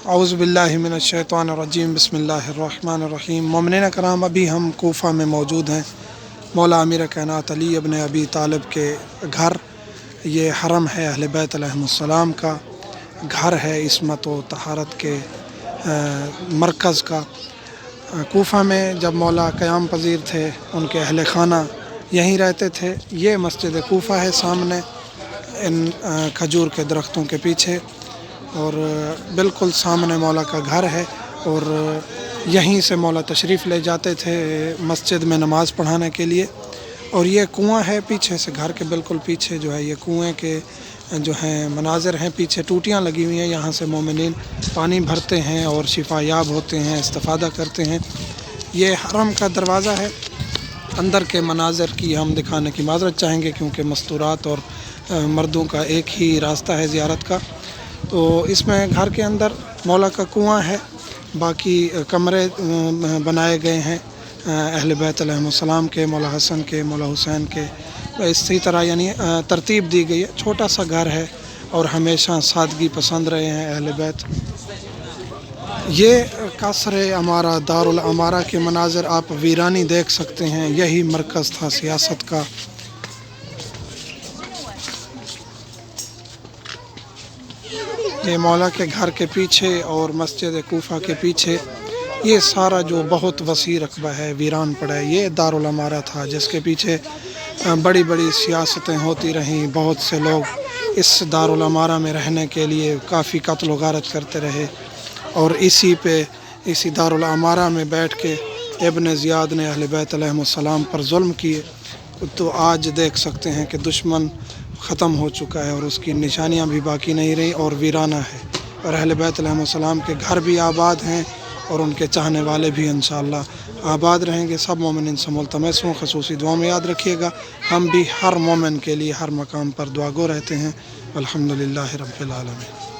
औज़ु बिल्लाहि मिनश्शैतानिर्रजीम बिस्मिल्लाहिर्रहमानिर्रहीम। मोमिनीन कराम, अभी हम कोफ़ा में मौजूद हैं। मौला अमीर कायनात अली इब्न अबी तालिब के घर, ये हरम है अहले बैत अलैहिमुस्सलाम का घर है, इस्मत व तहारत के मरकज़ का। कोफ़ा में जब मौला क़याम पज़ीर थे, उनके अहले खाना यहीं रहते थे। ये मस्जिद कोफ़ा है सामने इन खजूर के दरख्तों के पीछे, और बिल्कुल सामने मौला का घर है। और यहीं से मौला तशरीफ़ ले जाते थे मस्जिद में नमाज़ पढ़ाने के लिए। और ये कुआं है पीछे से, घर के बिल्कुल पीछे जो है ये कुएं के जो हैं मनाज़र हैं। पीछे टूटियां लगी हुई हैं, यहाँ से मोमिनीन पानी भरते हैं और शिफा याब होते हैं, इस्तिफ़ादा करते हैं। ये हरम का दरवाज़ा है। अंदर के मनाज़र की हम दिखाने की माज़रत चाहेंगे, क्योंकि मस्तूरात और मर्दों का एक ही रास्ता है ज़ियारत का। तो इसमें घर के अंदर मौला का कुआं है, बाकी कमरे बनाए गए हैं अहले बैत अलैहिमुस्सलाम के, मौला हसन के, मौला हुसैन के। इसी तरह यानी तरतीब दी गई है। छोटा सा घर है और हमेशा सादगी पसंद रहे हैं अहले बैत। ये कसर अमारा, दारुल अमारा के मनाज़र आप वीरानी देख सकते हैं। यही मरकज़ था सियासत का। ये मौला के घर के पीछे और मस्जिद कोफ़ा के पीछे ये सारा जो बहुत वसी रकबा है वीरान पड़ा है। ये दारुल अमारा था, जिसके पीछे बड़ी बड़ी सियासतें होती रहीं। बहुत से लोग इस दारुल अमारा में रहने के लिए काफ़ी कत्ल गारत करते रहे, और इसी दारुल अमारा में बैठ के इब्न ज़ियाद ने अहले बैत अलैहिमुस्सलाम पर ज़ुल्म किए। तो आज देख सकते हैं कि दुश्मन ख़त्म हो चुका है और उसकी निशानियां भी बाकी नहीं रही और वीराना है। और अहले बैत अलैहिमुस्सलाम के घर भी आबाद हैं और उनके चाहने वाले भी इंशाअल्लाह आबाद रहेंगे। सब मोमिन से मुल्तमस हों, ख़ुसूसी दुआ में याद रखिएगा। हम भी हर मोमिन के लिए हर मकाम पर दुआगो रहते हैं। अल्हम्दुलिल्लाहि रब्बिल आलमीन।